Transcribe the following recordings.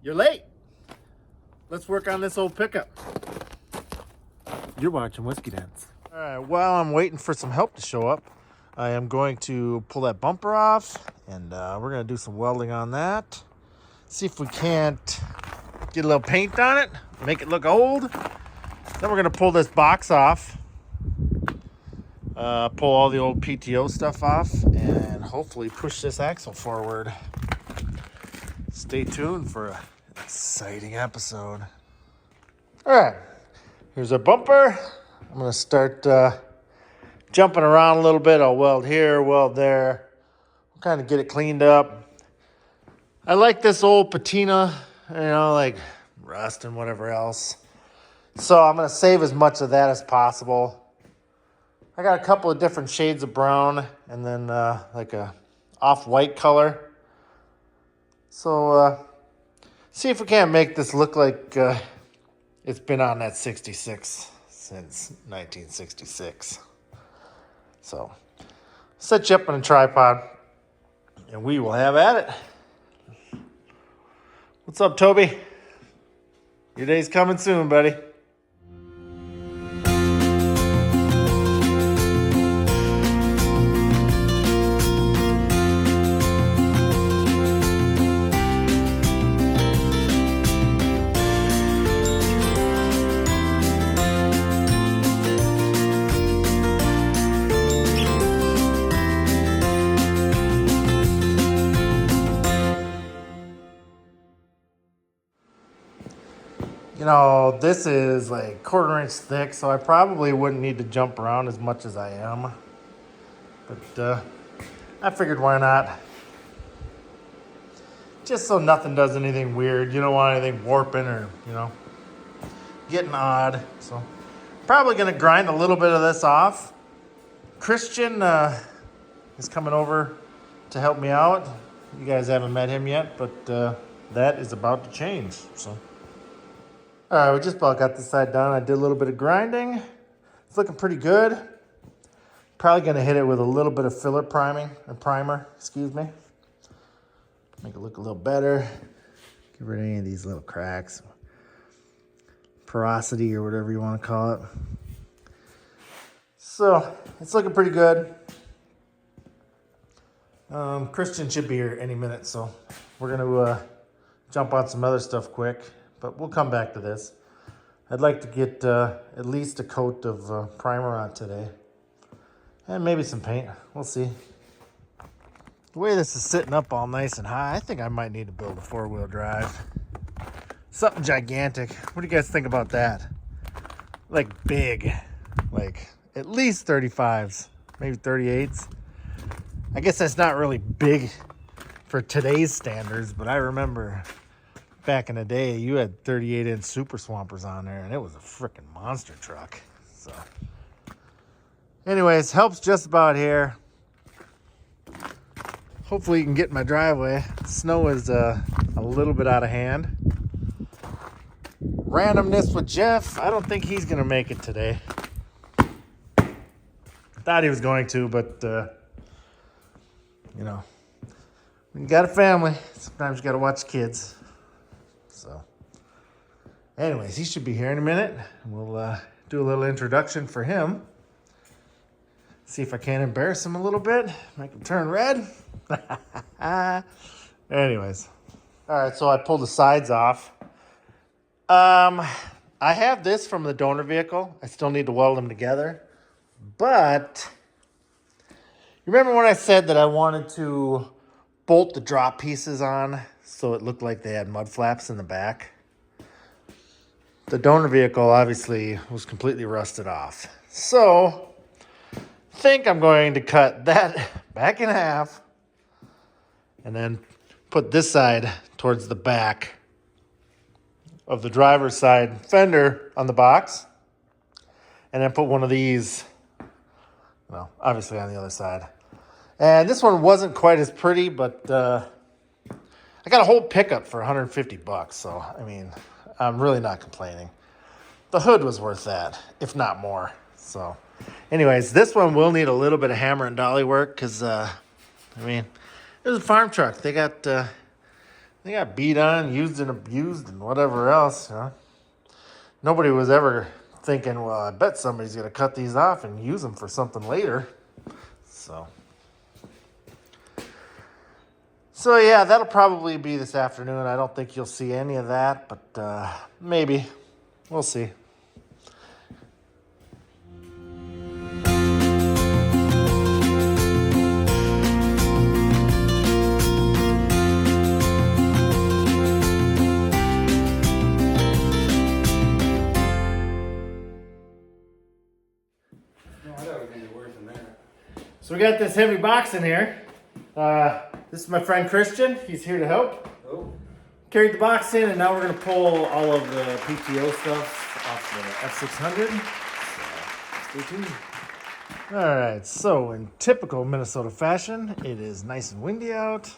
You're late. Let's work on this old pickup. You're watching Whiskey Dance. All right, while I'm waiting for some help to show up, I am going to pull that bumper off, and we're going to do some welding on that. See if we can't get a little paint on it, make it look old. Then we're going to pull this box off, pull all the old PTO stuff off, and hopefully push this axle forward. Stay tuned for an exciting episode. All right, here's our bumper. I'm going to start jumping around a little bit. I'll weld here, weld there. I'll kind of get it cleaned up. I like this old patina, like rust and whatever else. So I'm going to save as much of that as possible. I got a couple of different shades of brown and then like a off-white color. So see if we can't make this look like it's been on that 66 since 1966. So set you up on a tripod and we will have at it. What's up, Toby? Your day's coming soon, buddy. This is like 1/4 inch thick, so I probably wouldn't need to jump around as much as I am. But I figured why not? Just so nothing does anything weird. You don't want anything warping or, getting odd. So probably going to grind a little bit of this off. Christian is coming over to help me out. You guys haven't met him yet, but that is about to change. So. All right, we just about got this side done. I did a little bit of grinding. It's looking pretty good. Probably gonna hit it with a little bit of filler primer, excuse me. Make it look a little better. Get rid of any of these little cracks. Porosity or whatever you wanna call it. So, it's looking pretty good. Christian should be here any minute, so we're gonna jump on some other stuff quick. But we'll come back to this. I'd like to get at least a coat of primer on today. And maybe some paint. We'll see. The way this is sitting up all nice and high, I think I might need to build a 4-wheel drive. Something gigantic. What do you guys think about that? Like big. Like at least 35s. Maybe 38s. I guess that's not really big for today's standards, but I remember back in the day, you had 38-inch Super Swampers on there, and it was a freaking monster truck. So, anyways, help's just about here. Hopefully, you can get in my driveway. Snow is a little bit out of hand. Randomness with Jeff. I don't think he's going to make it today. Thought he was going to, but, when you got a family, sometimes you got to watch kids. So, anyways, he should be here in a minute. We'll do a little introduction for him. See if I can't embarrass him a little bit. Make him turn red. Anyways. All right, so I pulled the sides off. I have this from the donor vehicle. I still need to weld them together. But you remember when I said that I wanted to bolt the drop pieces on so it looked like they had mud flaps in the back? The donor vehicle obviously was completely rusted off. So I think I'm going to cut that back in half and then put this side towards the back of the driver's side fender on the box, and then put one of these, obviously on the other side. And this one wasn't quite as pretty, but I got a whole pickup for $150, so, I'm really not complaining. The hood was worth that, if not more. So, anyways, this one will need a little bit of hammer and dolly work because, it was a farm truck. They got They got beat on, used and abused, and whatever else. Nobody was ever thinking, well, I bet somebody's going to cut these off and use them for something later. So yeah, that'll probably be this afternoon. I don't think you'll see any of that, but maybe. We'll see. So we got this heavy box in here. This is my friend Christian. He's here to help. Oh. Carried the box in, and now we're going to pull all of the PTO stuff off the f600. So stay tuned. All right, so in typical Minnesota fashion, it is nice and windy out.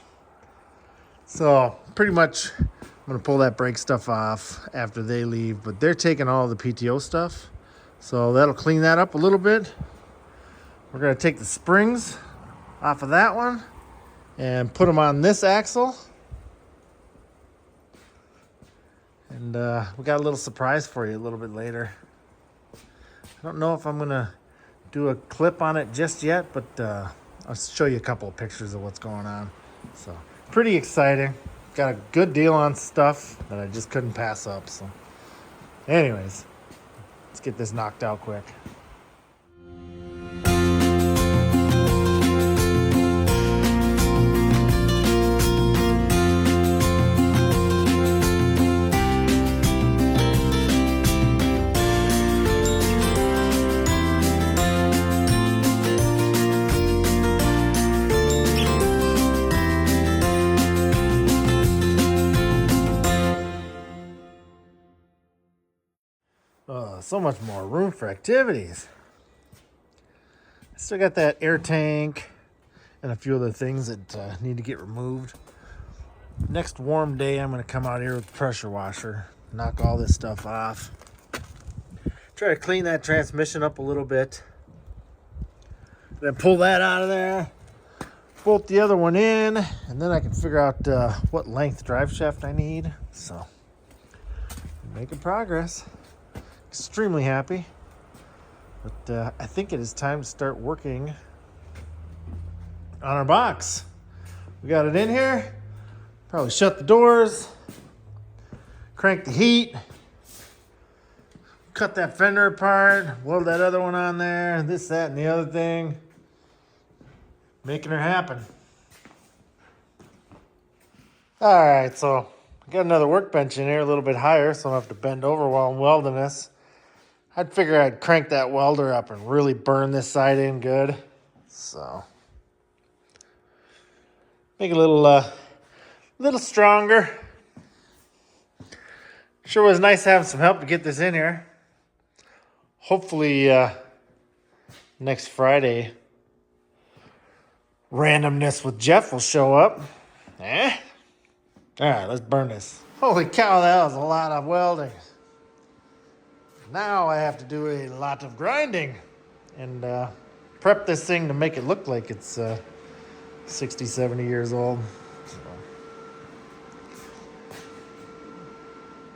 So pretty much I'm going to pull that brake stuff off after they leave, but they're taking all the PTO stuff. So that'll clean that up a little bit. We're going to take the springs off of that one and put them on this axle. And we got a little surprise for you a little bit later. I don't know if I'm going to do a clip on it just yet, but I'll show you a couple of pictures of what's going on. So pretty exciting. Got a good deal on stuff that I just couldn't pass up. So anyways, let's get this knocked out quick. So much more room for activities. I still got that air tank and a few other things that need to get removed. Next warm day, I'm going to come out here with the pressure washer, knock all this stuff off. Try to clean that transmission up a little bit. Then pull that out of there. Bolt the other one in, and then I can figure out what length drive shaft I need. So, making progress. Extremely happy, but I think it is time to start working on our box. We got it in here. Probably shut the doors, crank the heat, cut that fender apart, weld that other one on there, this, that, and the other thing. Making her happen. All right, so I got another workbench in here a little bit higher, so I don't have to bend over while I'm welding this. I'd figure I'd crank that welder up and really burn this side in good. So make it a little stronger. Sure was nice having some help to get this in here. Hopefully next Friday, randomness with Jeff will show up. All right, let's burn this. Holy cow, that was a lot of welding. Now I have to do a lot of grinding and prep this thing to make it look like it's 60, 70 years old. So.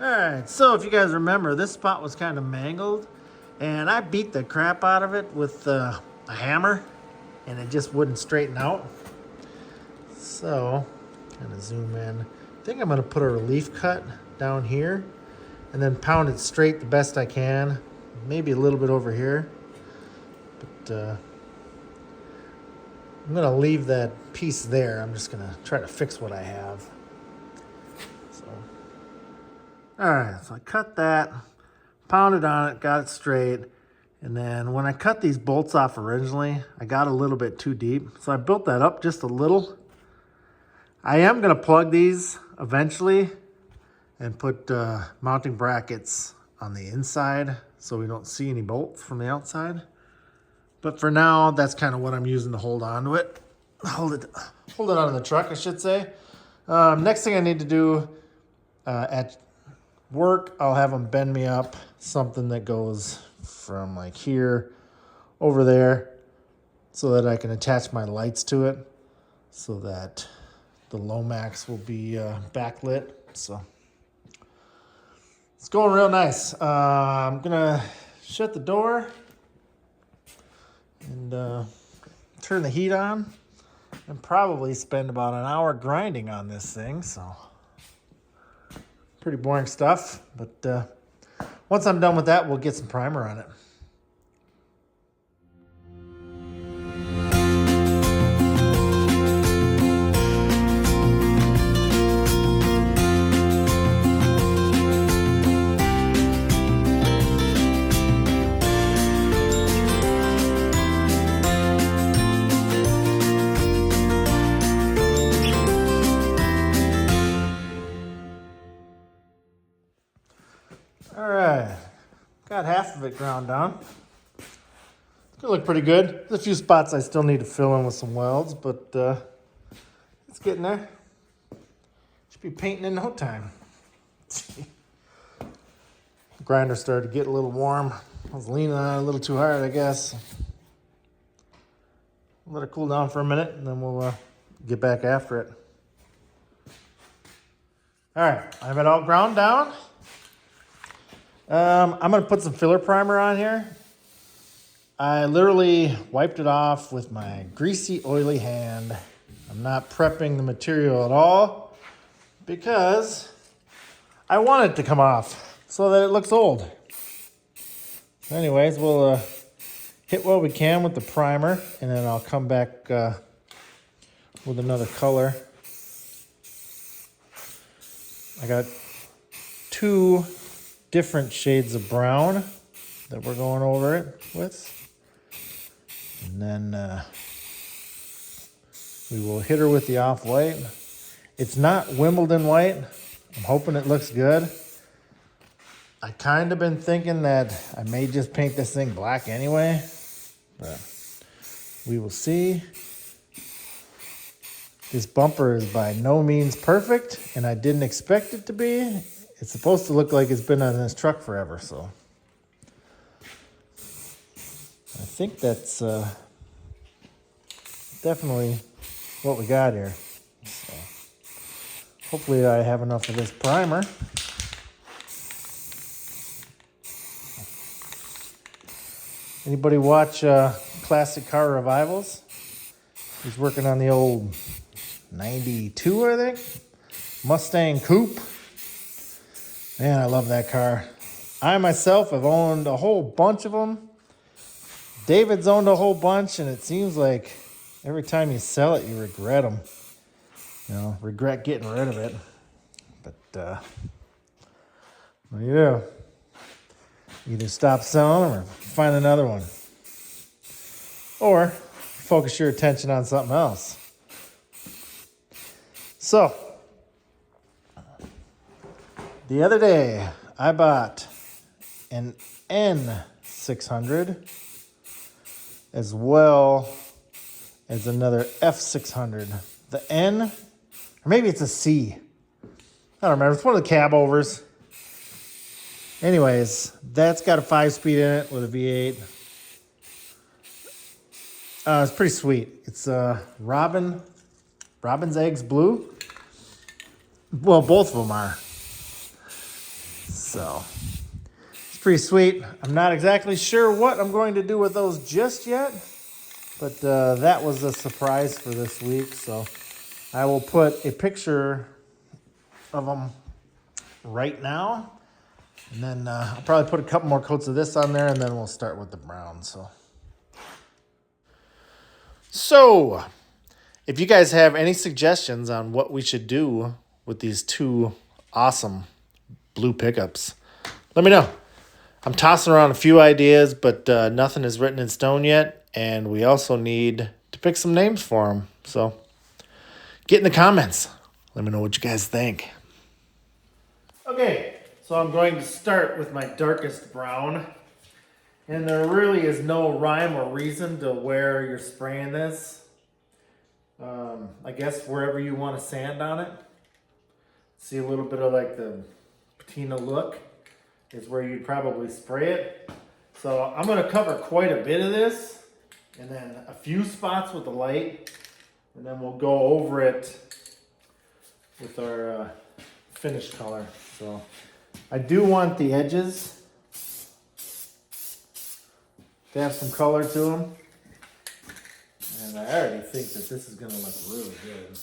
All right, so if you guys remember, this spot was kind of mangled, and I beat the crap out of it with a hammer, and it just wouldn't straighten out. So, kind of zoom in. I think I'm going to put a relief cut down here and then pound it straight the best I can. Maybe a little bit over here. But I'm going to leave that piece there. I'm just going to try to fix what I have. So, all right, so I cut that, pounded on it, got it straight. And then when I cut these bolts off originally, I got a little bit too deep. So I built that up just a little. I am going to plug these eventually and put mounting brackets on the inside so we don't see any bolts from the outside. But for now, that's kind of what I'm using to hold on to it. Hold it out of the truck, I should say. Next thing I need to do at work, I'll have them bend me up something that goes from like here over there so that I can attach my lights to it so that the Lomax will be backlit. So it's going real nice. I'm gonna shut the door and turn the heat on and probably spend about an hour grinding on this thing. So pretty boring stuff, but once I'm done with that, we'll get some primer on it. All right, got half of it ground down. It's gonna look pretty good. There's a few spots I still need to fill in with some welds, but it's getting there. Should be painting in no time. Grinder started to get a little warm. I was leaning on it a little too hard, I guess. Let it cool down for a minute, and then we'll get back after it. All right, I have it all ground down. I'm going to put some filler primer on here. I literally wiped it off with my greasy, oily hand. I'm not prepping the material at all because I want it to come off so that it looks old. Anyways, we'll hit what we can with the primer, and then I'll come back with another color. I got two different shades of brown that we're going over it with. And then we will hit her with the off-white. It's not Wimbledon white. I'm hoping it looks good. I kind of been thinking that I may just paint this thing black anyway, but we will see. This bumper is by no means perfect, and I didn't expect it to be. It's supposed to look like it's been on this truck forever, so I think that's definitely what we got here. So hopefully I have enough of this primer. Anybody watch Classic Car Revivals? He's working on the old 92, I think, Mustang Coupe. Man, I love that car. I myself have owned a whole bunch of them. David's owned a whole bunch, and it seems like every time you sell it, you regret them. You know, regret getting rid of it. But, what do you do? Either stop selling them or find another one. Or focus your attention on something else. So, the other day, I bought an N600 as well as another F600. The N, or maybe it's a C. I don't remember. It's one of the cab overs. Anyways, that's got a 5-speed in it with a V8. It's pretty sweet. It's Robin's Eggs Blue. Well, both of them are. So, it's pretty sweet. I'm not exactly sure what I'm going to do with those just yet, but that was a surprise for this week. So, I will put a picture of them right now, and then I'll probably put a couple more coats of this on there, and then we'll start with the brown. So, if you guys have any suggestions on what we should do with these two awesome blue pickups, let me know. I'm tossing around a few ideas, but nothing is written in stone yet, and we also need to pick some names for them. So get in the comments. Let me know what you guys think. Okay, so I'm going to start with my darkest brown, and there really is no rhyme or reason to where you're spraying this. I guess wherever you want to sand on it. See a little bit of like the Patina look is where you'd probably spray it. So I'm going to cover quite a bit of this, and then a few spots with the light, and then we'll go over it with our finish color. So I do want the edges to have some color to them. And I already think that this is gonna look really good.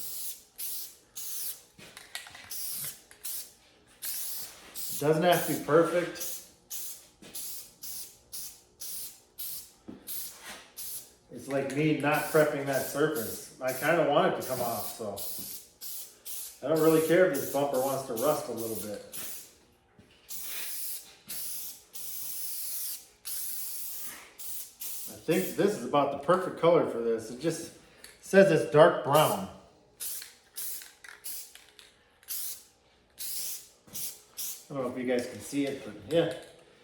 It doesn't have to be perfect. It's like me not prepping that surface. I kind of want it to come off, so I don't really care if this bumper wants to rust a little bit. I think this is about the perfect color for this. It just says it's dark brown. I don't know if you guys can see it, but yeah,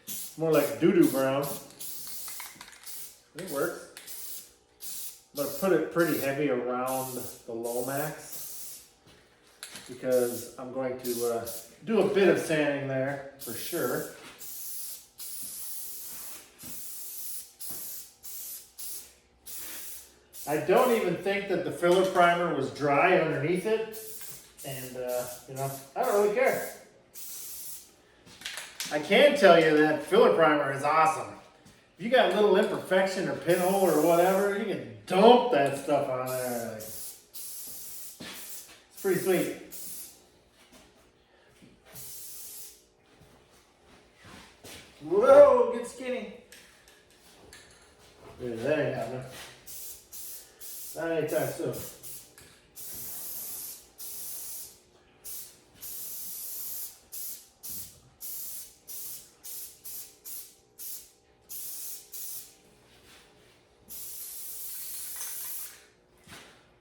it's more like doo-doo brown. It works. I'm going to put it pretty heavy around the Lomax because I'm going to do a bit of sanding there for sure. I don't even think that the filler primer was dry underneath it, and you know, I don't really care. I can tell you that filler primer is awesome. If you got a little imperfection or pinhole or whatever, you can dump that stuff on there. It's pretty sweet. Whoa, get skinny. Yeah, that ain't happening. Not anytime soon.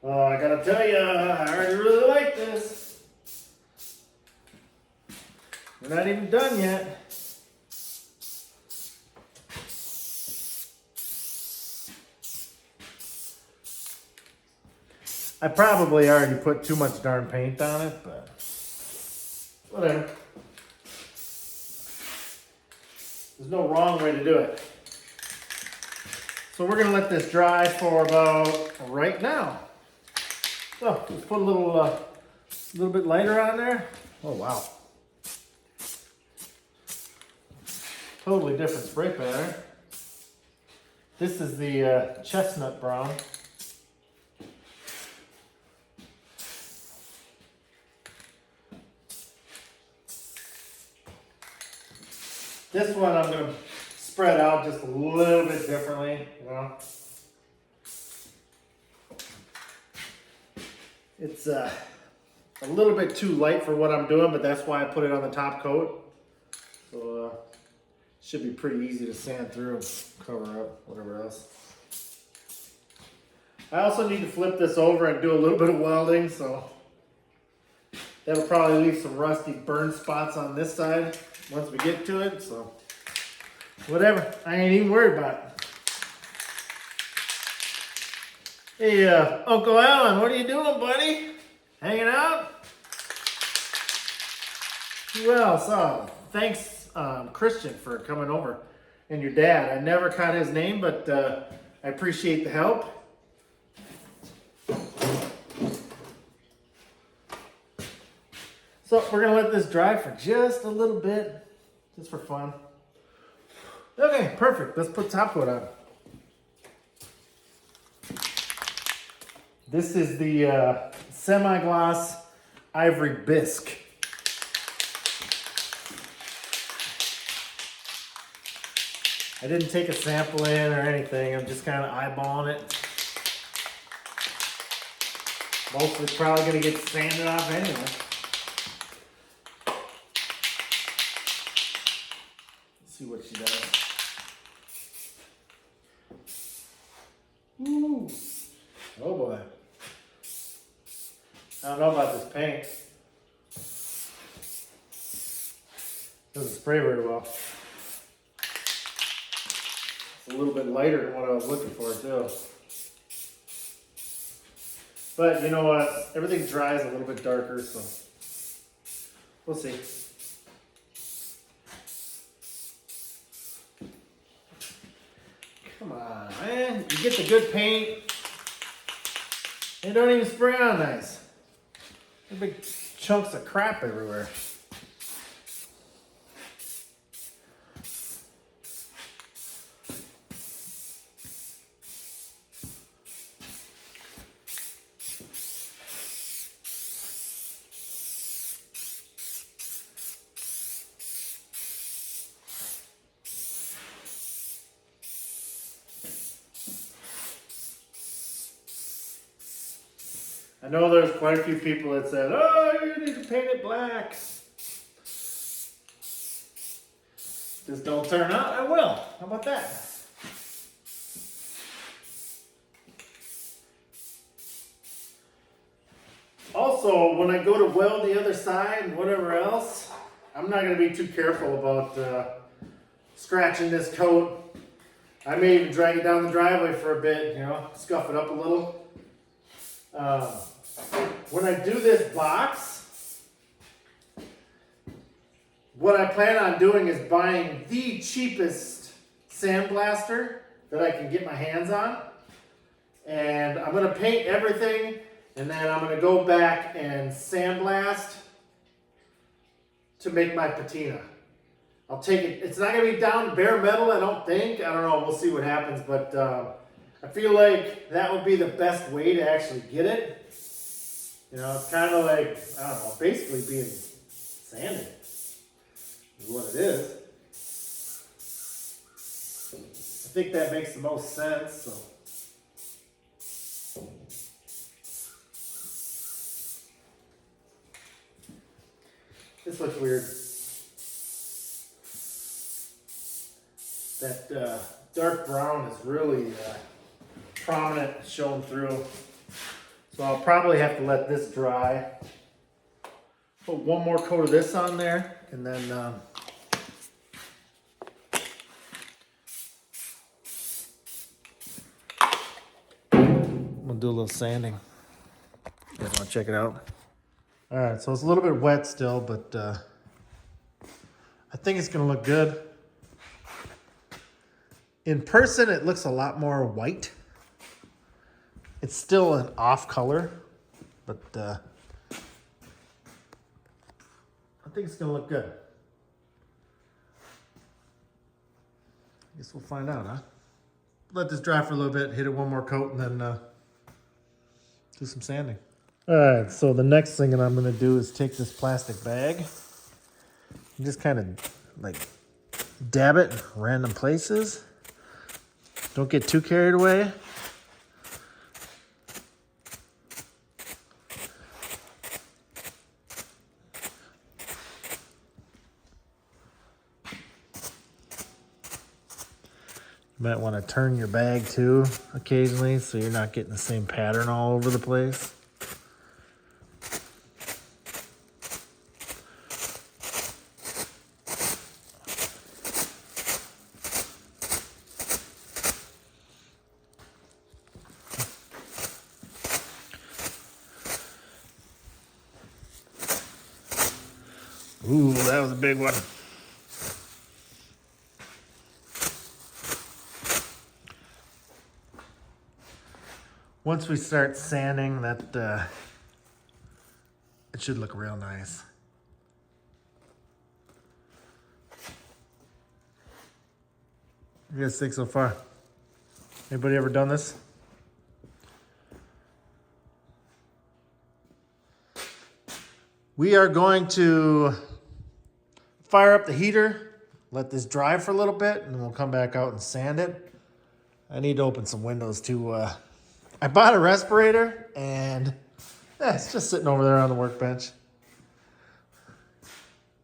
Oh, I gotta tell you, I already really like this. We're not even done yet. I probably already put too much darn paint on it, but whatever. There's no wrong way to do it. So we're gonna let this dry for about right now. So let's put a little bit lighter on there. Oh wow. Totally different spray pattern. This is the chestnut brown. This one I'm going to spread out just a little bit differently, you know. It's a little bit too light for what I'm doing, but that's why I put it on the top coat. So should be pretty easy to sand through and cover up whatever else. I also need to flip this over and do a little bit of welding, so that'll probably leave some rusty burn spots on this side once we get to it, so whatever, I ain't even worried about it. Hey, Uncle Alan, what are you doing, buddy? Hanging out? Well, so thanks, Christian, for coming over, and your dad. I never caught his name, but I appreciate the help. So we're gonna let this dry for just a little bit, just for fun. Okay, perfect. Let's put top coat on. This is the semi-gloss ivory bisque. I didn't take a sample in or anything. I'm just kind of eyeballing it. Most of it's probably gonna get sanded off anyway. Let's see what she does. Ooh. Oh boy. I don't know about this paint. Doesn't spray very well. It's a little bit lighter than what I was looking for too. But you know what? Everything dries a little bit darker, so we'll see. Come on, man. You get the good paint. They don't even spray on nice. A big chunks of crap everywhere. I know there's quite a few people that said, oh, you need to paint it black. Just don't turn out, I will. How about that? Also, when I go to weld the other side and whatever else, I'm not going to be too careful about scratching this coat. I may even drag it down the driveway for a bit, scuff it up a little. When I do this box, what I plan on doing is buying the cheapest sandblaster that I can get my hands on. And I'm going to paint everything, and then I'm going to go back and sandblast to make my patina. I'll take it. It's not going to be down bare metal, I don't think. I don't know. We'll see what happens. But I feel like that would be the best way to actually get it. It's kind of like, I don't know, basically being sanded is what it is. I think that makes the most sense. So. This looks weird. That dark brown is really prominent, showing through. So I'll probably have to let this dry. Put one more coat of this on there, and then we'll do a little sanding. You guys want to check it out? All right, so it's a little bit wet still, but I think it's going to look good. In person, it looks a lot more white. It's still an off color, but I think it's going to look good. I guess we'll find out, huh? Let this dry for a little bit, hit it one more coat, and then do some sanding. All right, so the next thing that I'm going to do is take this plastic bag and just kind of like dab it in random places. Don't get too carried away. You might want to turn your bag too occasionally so you're not getting the same pattern all over the place. Ooh, that was a big one. Once we start sanding, that it should look real nice. What do you guys think so far? Anybody ever done this? We are going to fire up the heater, let this dry for a little bit, and then we'll come back out and sand it. I need to open some windows too. I bought a respirator, and it's just sitting over there on the workbench.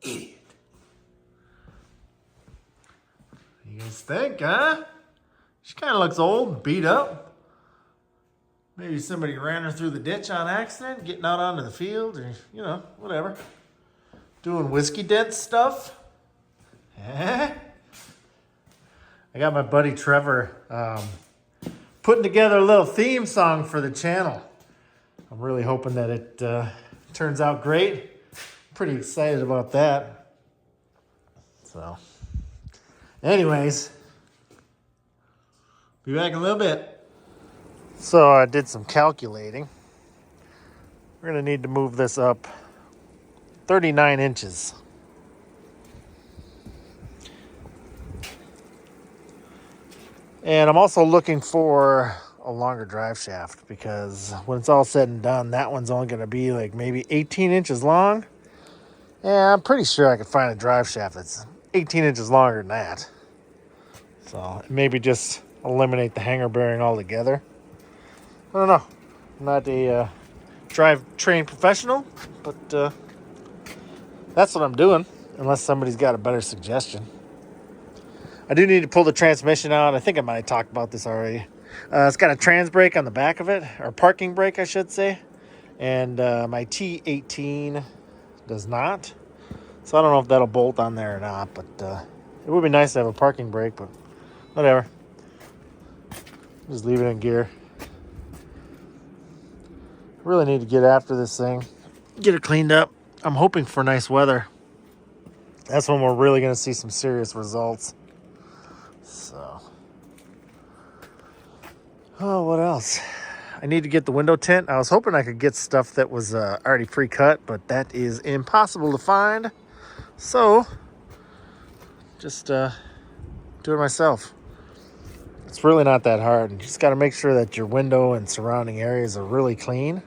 Idiot. You guys think, huh? She kind of looks old and beat up. Maybe somebody ran her through the ditch on accident, getting out onto the field, or, whatever. Doing whiskey dent stuff. I got my buddy Trevor putting together a little theme song for the channel. I'm really hoping that it turns out great. Pretty excited about that. So, anyways, be back in a little bit. So I did some calculating. We're gonna need to move this up 39 inches. And I'm also looking for a longer drive shaft because when it's all said and done, that one's only going to be like maybe 18 inches long. And I'm pretty sure I could find a drive shaft that's 18 inches longer than that. So maybe just eliminate the hanger bearing altogether. I don't know. I'm not a drive train professional, but that's what I'm doing, unless somebody's got a better suggestion. I do need to pull the transmission out. I think I might have talked about this already. It's got a trans brake on the back of it, or parking brake, I should say. And my T18 does not. So I don't know if that'll bolt on there or not, but it would be nice to have a parking brake, but whatever. Just leave it in gear. I really need to get after this thing, get it cleaned up. I'm hoping for nice weather. That's when we're really going to see some serious results. So, oh, what else? I need to get the window tint. I was hoping I could get stuff that was already pre-cut, but that is impossible to find. So, just do it myself. It's really not that hard. You just got to make sure that your window and surrounding areas are really clean.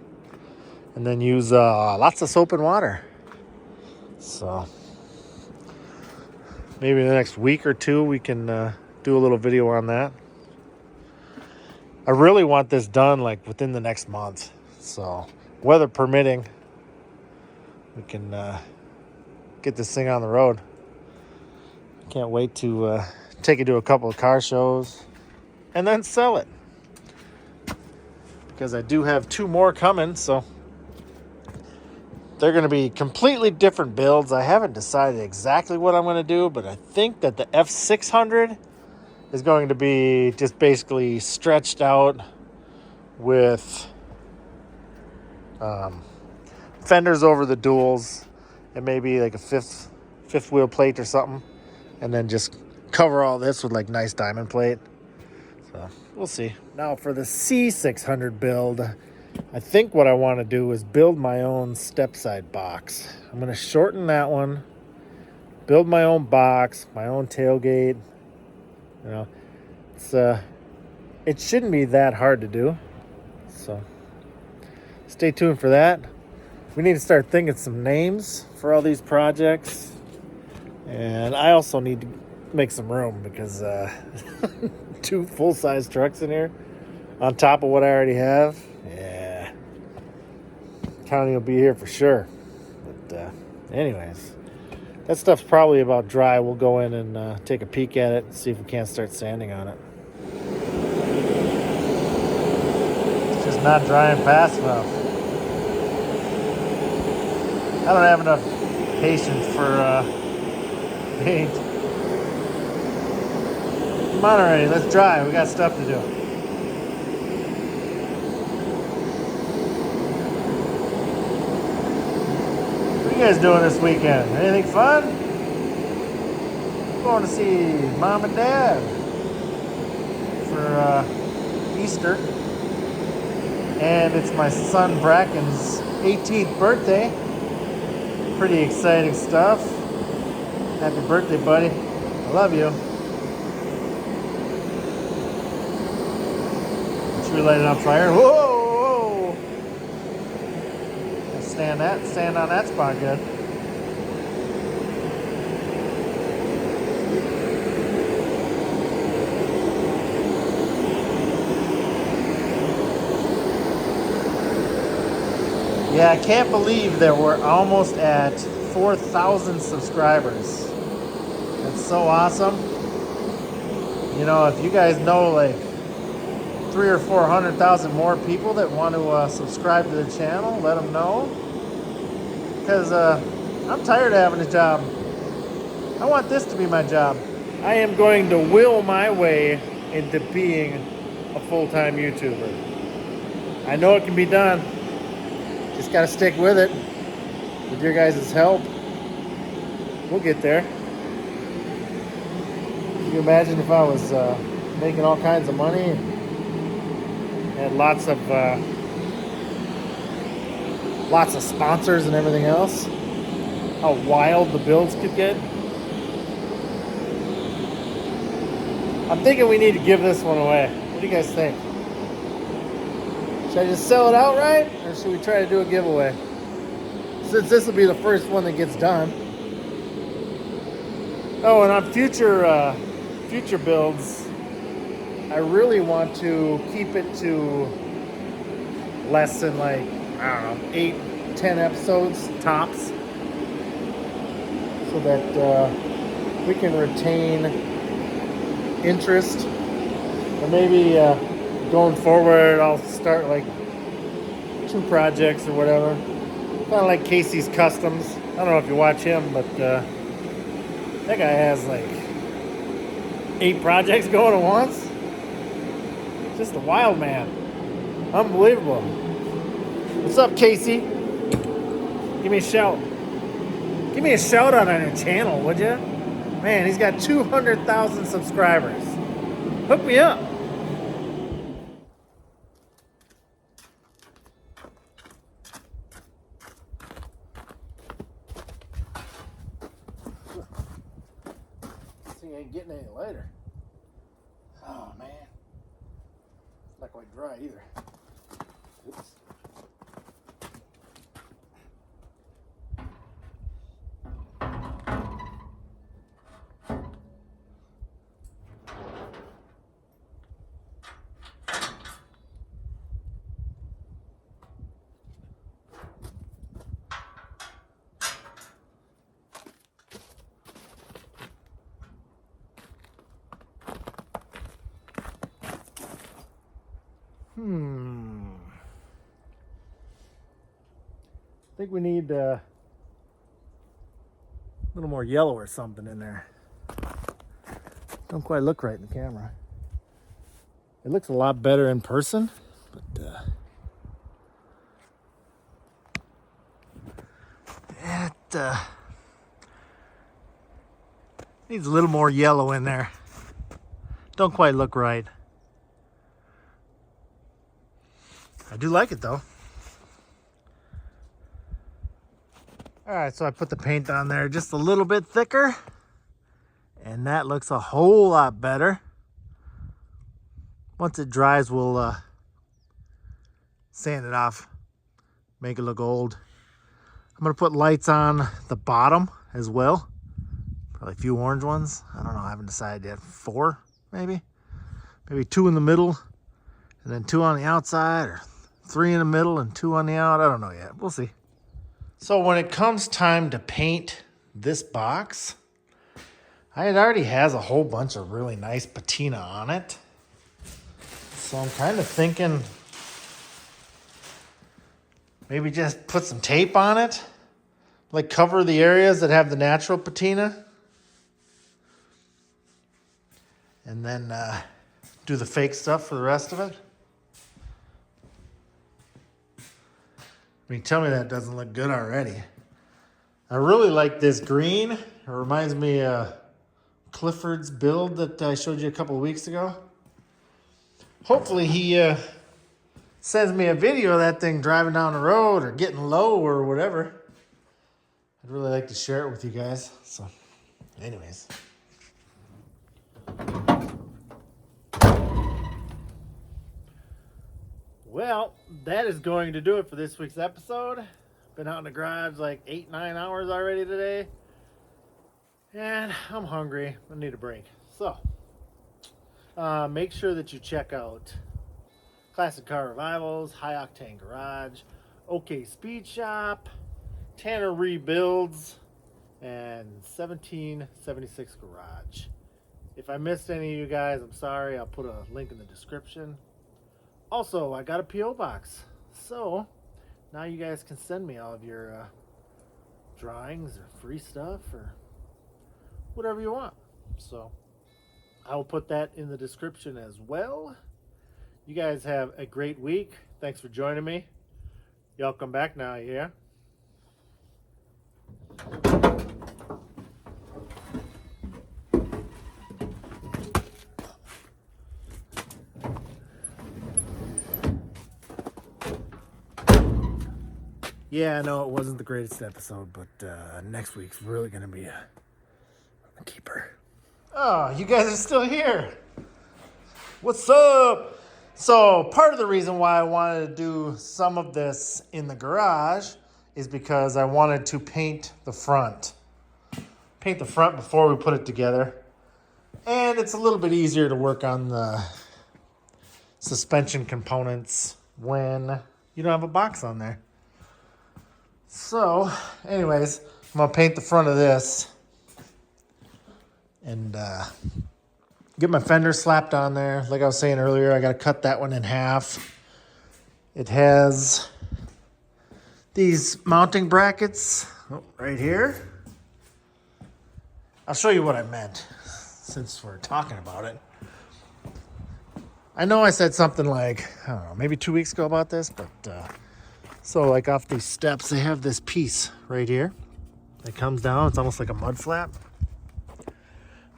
And then use lots of soap and water. So, maybe in the next week or two, we can do a little video on that. I really want this done like within the next month. So, weather permitting, we can get this thing on the road. Can't wait to take it to a couple of car shows and then sell it. Because I do have 2 more coming, so they're going to be completely different builds. I haven't decided exactly what I'm going to do, but I think that the f600 is going to be just basically stretched out with fenders over the duals and maybe like a fifth wheel plate or something, and then just cover all this with like nice diamond plate. So we'll see. Now for the C600 build, I think what I want to do is build my own step side box. I'm going to shorten that one, build my own box, my own tailgate. You know, it shouldn't be that hard to do. So stay tuned for that. We need to start thinking some names for all these projects. And I also need to make some room because 2 full-size trucks in here on top of what I already have. Yeah. County will be here for sure. But anyways, that stuff's probably about dry. We'll go in and take a peek at it and see if we can't start sanding on it. It's just not drying fast enough. I don't have enough patience for paint. Come on already, let's dry. We got stuff to do. What are you guys doing this weekend? Anything fun? Going to see Mom and Dad for Easter. And it's my son Bracken's 18th birthday. Pretty exciting stuff. Happy birthday, buddy. I love you. Should we light it on fire? Whoa! Whoa. Stand on that spot good. Yeah, I can't believe that we're almost at 4,000 subscribers. That's so awesome. You know, if you guys know like 300,000 or 400,000 more people that want to subscribe to the channel, let them know. Because I'm tired of having a job. I want this to be my job. I am going to will my way into being a full-time YouTuber. I know it can be done. Just got to stick with it. With your guys' help, we'll get there. Can you imagine if I was making all kinds of money and had lots of sponsors and everything else? how wild the builds could get. I'm thinking we need to give this one away. What do you guys think? Should I just sell it outright, or should we try to do a giveaway? Since this will be the first one that gets done. Oh, and on future builds, I really want to keep it to less than like, I don't know, 8-10 episodes tops, so that we can retain interest. Or maybe going forward I'll start like 2 projects or whatever, kind of like Casey's Customs. I don't know if you watch him, but that guy has like 8 projects going at once. Just a wild man. Unbelievable. What's up, Casey? Give me a shout. Give me a shout out on your channel, would you? Man, he's got 200,000 subscribers. Hook me up. This thing ain't getting any lighter. Oh, man. It's not quite dry either. Oops. I think we need a little more yellow or something in there. Don't quite look right in the camera. It looks a lot better in person, but it needs a little more yellow in there. Don't quite look right. I do like it though. All right, so I put the paint on there just a little bit thicker, and that looks a whole lot better. Once it dries, we'll sand it off, make it look old. I'm gonna put lights on the bottom as well. Probably a few orange ones. I don't know, I haven't decided yet. 4, maybe? Maybe 2 in the middle, and then 2 on the outside, or 3 in the middle and 2 on the out. I don't know yet, we'll see. So when it comes time to paint this box, it already has a whole bunch of really nice patina on it. So I'm kind of thinking maybe just put some tape on it, like cover the areas that have the natural patina, and then do the fake stuff for the rest of it. I mean, tell me that doesn't look good already. I really like this green. It reminds me of Clifford's build that I showed you a couple of weeks ago. Hopefully he sends me a video of that thing driving down the road or getting low or whatever. I'd really like to share it with you guys. So, anyways. Well, that is going to do it for this week's episode. Been out in the garage like 8-9 hours already today. And I'm hungry. I need a break. So, make sure that you check out Classic Car Revivals, High Octane Garage, OK Speed Shop, Tanner Rebuilds, and 1776 Garage. If I missed any of you guys, I'm sorry. I'll put a link in the description. Also, I got a P.O. box, so now you guys can send me all of your drawings or free stuff or whatever you want. So I will put that in the description as well. You guys have a great week. Thanks for joining me. Y'all come back now, yeah? Yeah, I know it wasn't the greatest episode, but next week's really going to be a keeper. Oh, you guys are still here. What's up? So part of the reason why I wanted to do some of this in the garage is because I wanted to paint the front. Paint the front before we put it together. And it's a little bit easier to work on the suspension components when you don't have a box on there. So, anyways, I'm going to paint the front of this and get my fender slapped on there. Like I was saying earlier, I got to cut that one in half. It has these mounting brackets right here. I'll show you what I meant since we're talking about it. I know I said something like, I don't know, maybe 2 weeks ago about this, but so like off these steps, they have this piece right here that comes down. It's almost like a mud flap.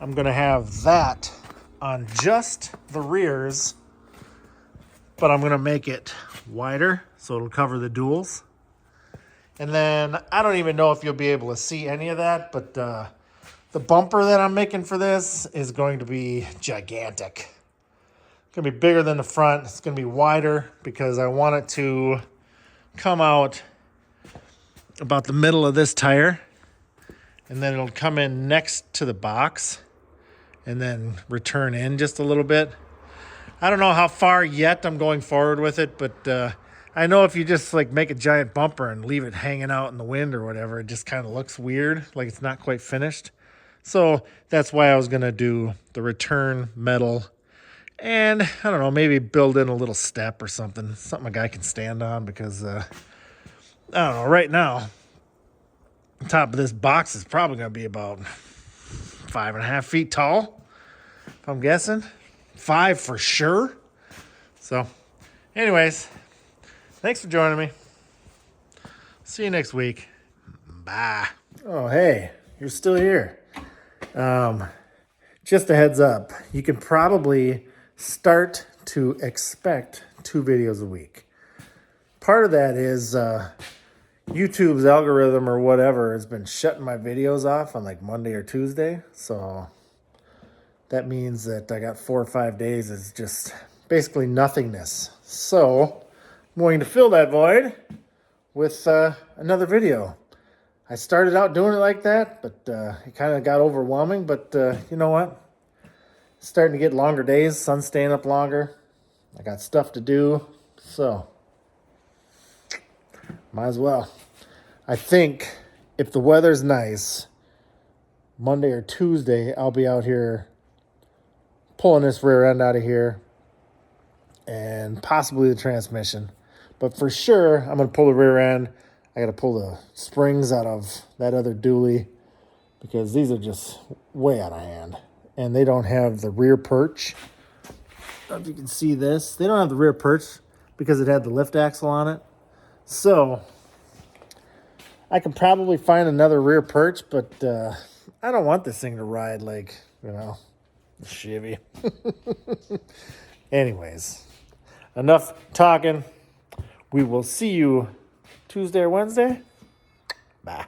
I'm going to have that on just the rears, but I'm going to make it wider so it'll cover the duals. And then I don't even know if you'll be able to see any of that, but the bumper that I'm making for this is going to be gigantic. It's going to be bigger than the front. It's going to be wider because I want it to come out about the middle of this tire, and then it'll come in next to the box and then return in just a little bit. I don't know how far yet I'm going forward with it, but I know if you just like make a giant bumper and leave it hanging out in the wind or whatever, it just kind of looks weird, like it's not quite finished. So that's why I was going to do the return metal and, I don't know, maybe build in a little step or something a guy can stand on, because, I don't know, right now, the top of this box is probably going to be about 5.5 feet tall, if I'm guessing. 5 for sure. So, anyways, thanks for joining me. See you next week. Bye. Oh, hey, you're still here. Just a heads up, you can probably start to expect 2 videos a week. Part of that is YouTube's algorithm or whatever has been shutting my videos off on like Monday or Tuesday. So that means that I got 4 or 5 days is just basically nothingness. So I'm going to fill that void with another video. I started out doing it like that, but it kind of got overwhelming. But you know what? It's starting to get longer days, sun's staying up longer. I got stuff to do, so might as well. I think if the weather's nice, Monday or Tuesday, I'll be out here pulling this rear end out of here and possibly the transmission. But for sure, I'm going to pull the rear end. I got to pull the springs out of that other dually because these are just way out of hand. And they don't have the rear perch. I don't know if you can see this. They don't have the rear perch because it had the lift axle on it. So I can probably find another rear perch, but I don't want this thing to ride like, you know, a Chevy. Anyways, enough talking. We will see you Tuesday or Wednesday. Bye.